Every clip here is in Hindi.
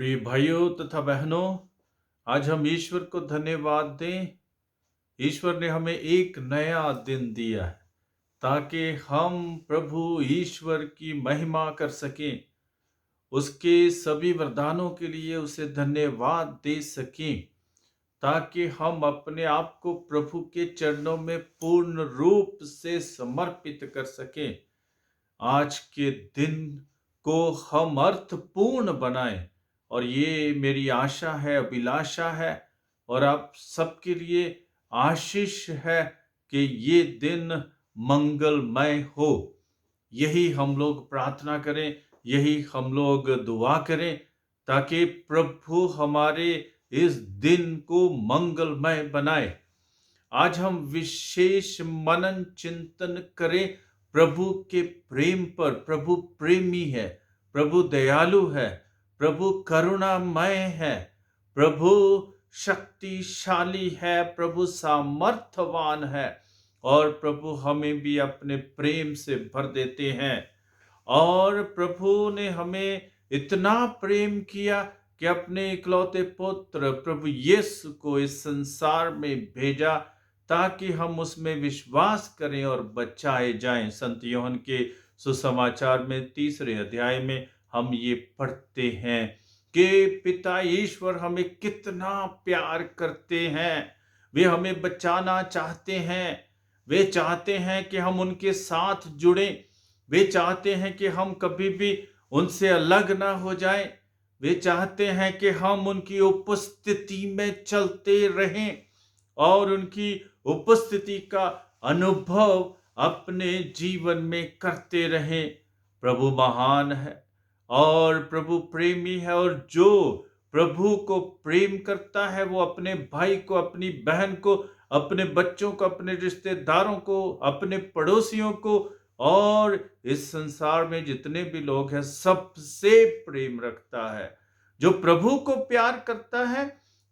प्रिय भाइयों तथा बहनों, आज हम ईश्वर को धन्यवाद दें। ईश्वर ने हमें एक नया दिन दिया है ताकि हम प्रभु ईश्वर की महिमा कर सकें, उसके सभी वरदानों के लिए उसे धन्यवाद दे सकें, ताकि हम अपने आप को प्रभु के चरणों में पूर्ण रूप से समर्पित कर सकें। आज के दिन को हम अर्थपूर्ण बनाएं, और ये मेरी आशा है, अभिलाषा है, और आप सबके लिए आशीष है कि ये दिन मंगलमय हो। यही हम लोग प्रार्थना करें, यही हम लोग दुआ करें, ताकि प्रभु हमारे इस दिन को मंगलमय बनाए। आज हम विशेष मनन चिंतन करें प्रभु के प्रेम पर। प्रभु प्रेमी है, प्रभु दयालु है, प्रभु करुणामय है, प्रभु शक्तिशाली है, प्रभु सामर्थ्यवान है, और प्रभु हमें भी अपने प्रेम से भर देते हैं। और प्रभु ने हमें इतना प्रेम किया कि अपने इकलौते पुत्र प्रभु यीशु को इस संसार में भेजा, ताकि हम उसमें विश्वास करें और बचाए जाएं। संत यूहन्ना के सुसमाचार में 3 अध्याय में हम ये पढ़ते हैं कि पिता ईश्वर हमें कितना प्यार करते हैं। वे हमें बचाना चाहते हैं, वे चाहते हैं कि हम उनके साथ जुड़ें, वे चाहते हैं कि हम कभी भी उनसे अलग ना हो जाएं, वे चाहते हैं कि हम उनकी उपस्थिति में चलते रहें और उनकी उपस्थिति का अनुभव अपने जीवन में करते रहें। प्रभु महान है और प्रभु प्रेमी है, और जो प्रभु को प्रेम करता है वो अपने भाई को, अपनी बहन को, अपने बच्चों को, अपने रिश्तेदारों को, अपने पड़ोसियों को, और इस संसार में जितने भी लोग हैं सबसे प्रेम रखता है। जो प्रभु को प्यार करता है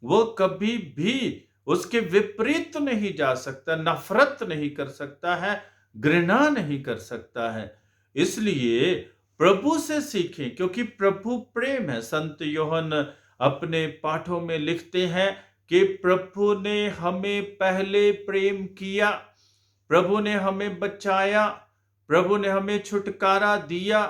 वो कभी भी उसके विपरीत नहीं जा सकता, नफरत नहीं कर सकता है, घृणा नहीं कर सकता है। इसलिए प्रभु से सीखें, क्योंकि प्रभु प्रेम है। संत यूहन्ना अपने पाठों में लिखते हैं कि प्रभु ने हमें पहले प्रेम किया, प्रभु ने हमें बचाया, प्रभु ने हमें छुटकारा दिया,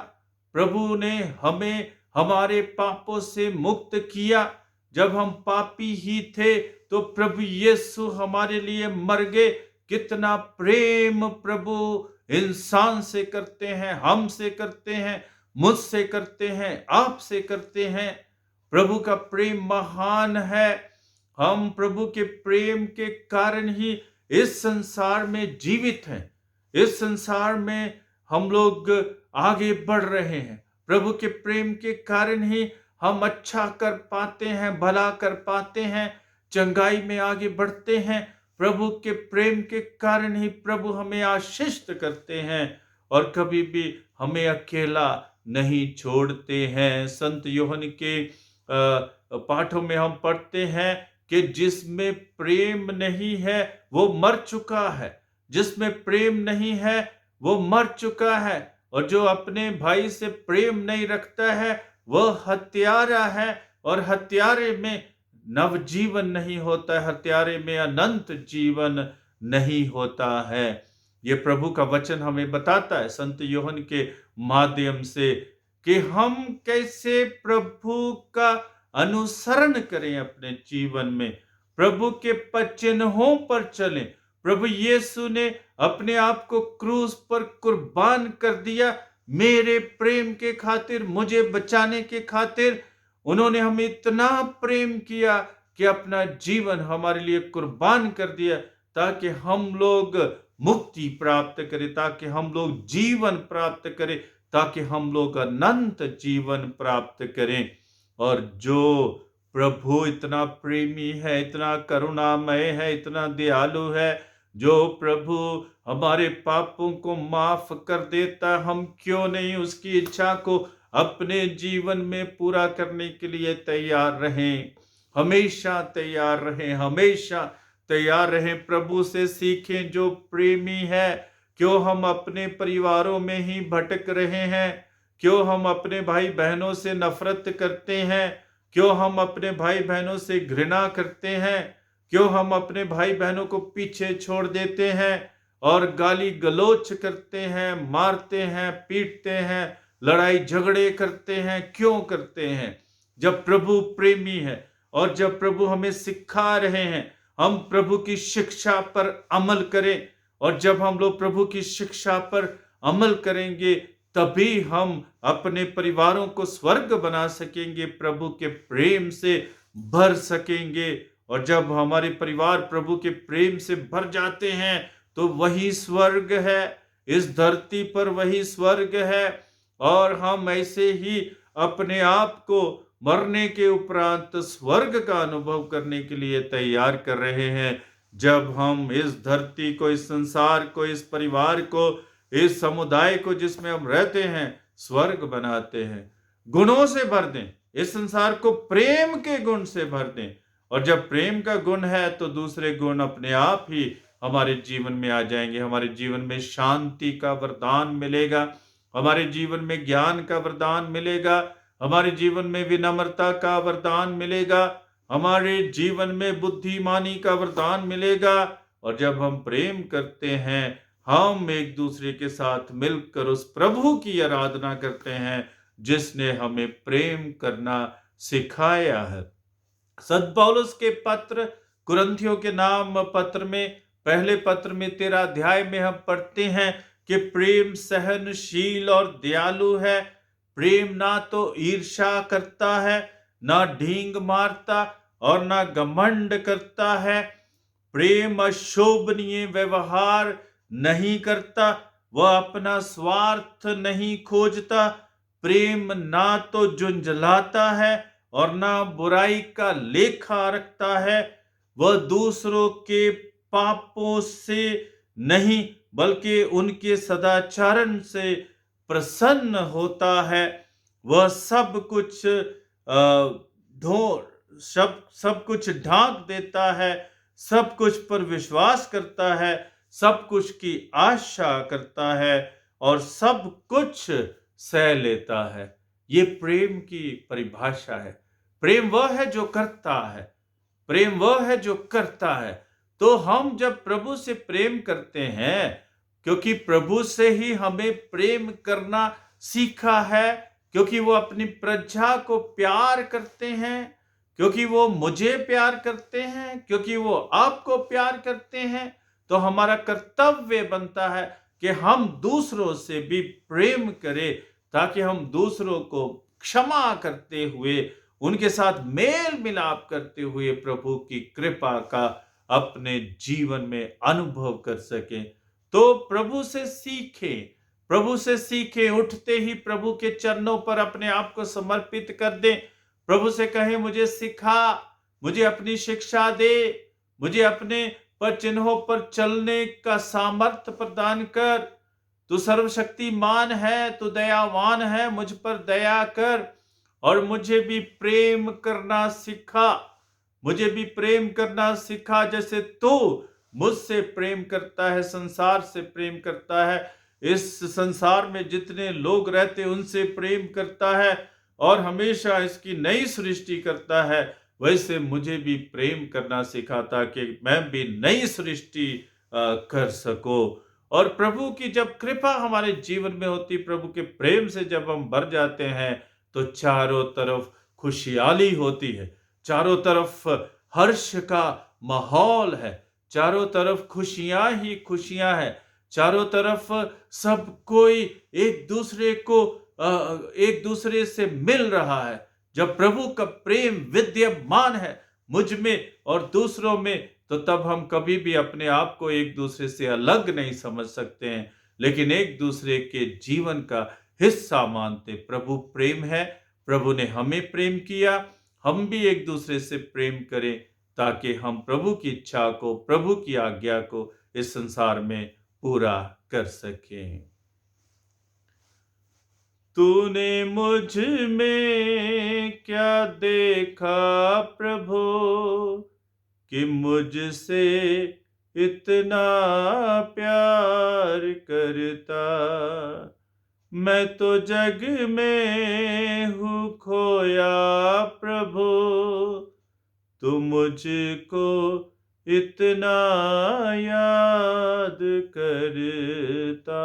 प्रभु ने हमें हमारे पापों से मुक्त किया। जब हम पापी ही थे तो प्रभु यीशु हमारे लिए मर गए। कितना प्रेम प्रभु इंसान से करते हैं, हमसे करते हैं, मुझसे करते हैं, आपसे करते हैं। प्रभु का प्रेम महान है। हम प्रभु के प्रेम के कारण ही इस संसार में जीवित हैं, इस संसार में हम लोग आगे बढ़ रहे हैं। प्रभु के प्रेम के कारण ही हम अच्छा कर पाते हैं, भला कर पाते हैं, चंगाई में आगे बढ़ते हैं। प्रभु के प्रेम के कारण ही प्रभु हमें आशीषित करते हैं और कभी भी हमें अकेला नहीं छोड़ते हैं। संत यूहन्ना के पाठों में हम पढ़ते हैं कि जिसमें प्रेम नहीं है वो मर चुका है, जिसमें प्रेम नहीं है वो मर चुका है, और जो अपने भाई से प्रेम नहीं रखता है वह हत्यारा है, और हत्यारे में नवजीवन नहीं होता है, हत्यारे में अनंत जीवन नहीं होता है। ये प्रभु का वचन हमें बताता है संत यूहन्ना के माध्यम से कि हम कैसे प्रभु का अनुसरण करें अपने जीवन में, प्रभु के चिन्हों पर चलें। प्रभु यीशु ने अपने आप को क्रूस पर कुर्बान कर दिया मेरे प्रेम के खातिर, मुझे बचाने के खातिर। उन्होंने हमें इतना प्रेम किया कि अपना जीवन हमारे लिए कुर्बान कर दिया, ताकि हम लोग मुक्ति प्राप्त करें, ताकि हम लोग जीवन प्राप्त करें, ताकि हम लोग अनंत जीवन प्राप्त करें। और जो प्रभु इतना प्रेमी है, इतना करुणामय है, इतना दयालु है, जो प्रभु हमारे पापों को माफ कर देता, हम क्यों नहीं उसकी इच्छा को अपने जीवन में पूरा करने के लिए तैयार रहें। हमेशा तैयार रहें, हमेशा तैयार रहें। प्रभु से सीखें जो प्रेमी है। क्यों हम अपने परिवारों में ही भटक रहे हैं? क्यों हम अपने भाई बहनों से नफरत करते हैं? क्यों हम अपने भाई बहनों से घृणा करते हैं? क्यों हम अपने भाई बहनों को पीछे छोड़ देते हैं और गाली गलौच करते हैं, मारते हैं, पीटते हैं, लड़ाई झगड़े करते हैं? क्यों करते हैं? जब प्रभु प्रेमी है और जब प्रभु हमें सिखा रहे हैं हम प्रभु की शिक्षा पर अमल करें, और जब हम लोग प्रभु की शिक्षा पर अमल करेंगे तभी हम अपने परिवारों को स्वर्ग बना सकेंगे, प्रभु के प्रेम से भर सकेंगे। और जब हमारे परिवार प्रभु के प्रेम से भर जाते हैं तो वही स्वर्ग है, इस धरती पर वही स्वर्ग है। और हम ऐसे ही अपने आप को मरने के उपरांत स्वर्ग का अनुभव करने के लिए तैयार कर रहे हैं, जब हम इस धरती को, इस संसार को, इस परिवार को, इस समुदाय को जिसमें हम रहते हैं स्वर्ग बनाते हैं। गुणों से भर दें, इस संसार को प्रेम के गुण से भर दें, और जब प्रेम का गुण है तो दूसरे गुण अपने आप ही हमारे जीवन में आ जाएंगे। हमारे जीवन में शांति का वरदान मिलेगा, हमारे जीवन में ज्ञान का वरदान मिलेगा, हमारे जीवन में विनम्रता का वरदान मिलेगा, हमारे जीवन में बुद्धिमानी का वरदान मिलेगा। और जब हम प्रेम करते हैं हम एक दूसरे के साथ मिलकर उस प्रभु की आराधना करते हैं जिसने हमें प्रेम करना सिखाया है। संत पौलुस के पत्र, कुरिन्थियों के नाम पत्र में, पहले पत्र में 13 अध्याय में हम पढ़ते हैं कि प्रेम सहनशील और दयालु है। प्रेम ना तो ईर्ष्या करता है, ना ढींग मारता और ना घमंड करता है। प्रेम अशोभनीय व्यवहार नहीं करता, वह अपना स्वार्थ नहीं खोजता। प्रेम ना तो झुंझलाता है और ना बुराई का लेखा रखता है। वह दूसरों के पापों से नहीं बल्कि उनके सदाचरण से प्रसन्न होता है। वह सब कुछ ढांक देता है, सब कुछ पर विश्वास करता है, सब कुछ की आशा करता है और सब कुछ सह लेता है। ये प्रेम की परिभाषा है। प्रेम वह है जो करता है, प्रेम वह है जो करता है। तो हम जब प्रभु से प्रेम करते हैं, क्योंकि प्रभु से ही हमें प्रेम करना सीखा है, क्योंकि वो अपनी प्रजा को प्यार करते हैं, क्योंकि वो मुझे प्यार करते हैं, क्योंकि वो आपको प्यार करते हैं, तो हमारा कर्तव्य बनता है कि हम दूसरों से भी प्रेम करें, ताकि हम दूसरों को क्षमा करते हुए, उनके साथ मेल मिलाप करते हुए प्रभु की कृपा का अपने जीवन में अनुभव कर सकें। तो प्रभु से सीखें, प्रभु से सीखें। उठते ही प्रभु के चरणों पर अपने आप को समर्पित कर दें। प्रभु से कहें, मुझे सिखा, मुझे अपनी शिक्षा दे, मुझे अपने पर चिन्हों पर चलने का सामर्थ्य प्रदान कर। तू सर्वशक्तिमान है, तू दयावान है, मुझ पर दया कर और मुझे भी प्रेम करना सिखा, मुझे भी प्रेम करना सिखा जैसे तू मुझसे प्रेम करता है, संसार से प्रेम करता है, इस संसार में जितने लोग रहते उनसे प्रेम करता है और हमेशा इसकी नई सृष्टि करता है। वैसे मुझे भी प्रेम करना सिखा ताकि मैं भी नई सृष्टि कर सको। और प्रभु की जब कृपा हमारे जीवन में होती, प्रभु के प्रेम से जब हम भर जाते हैं तो चारों तरफ खुशहाली होती है, चारों तरफ हर्ष का माहौल है, चारों तरफ खुशियां ही खुशियां हैं, चारों तरफ सब कोई एक दूसरे से मिल रहा है। जब प्रभु का प्रेम विद्यमान है मुझ में और दूसरों में, तो तब हम कभी भी अपने आप को एक दूसरे से अलग नहीं समझ सकते हैं, लेकिन एक दूसरे के जीवन का हिस्सा मानते। प्रभु प्रेम है, प्रभु ने हमें प्रेम किया, हम भी एक दूसरे से प्रेम करें ताकि हम प्रभु की इच्छा को, प्रभु की आज्ञा को इस संसार में पूरा कर सकें। तूने मुझ में क्या देखा प्रभु कि मुझसे इतना प्यार करता, मैं तो जग में हूँ खोया प्रभु, तू मुझको इतना याद करता।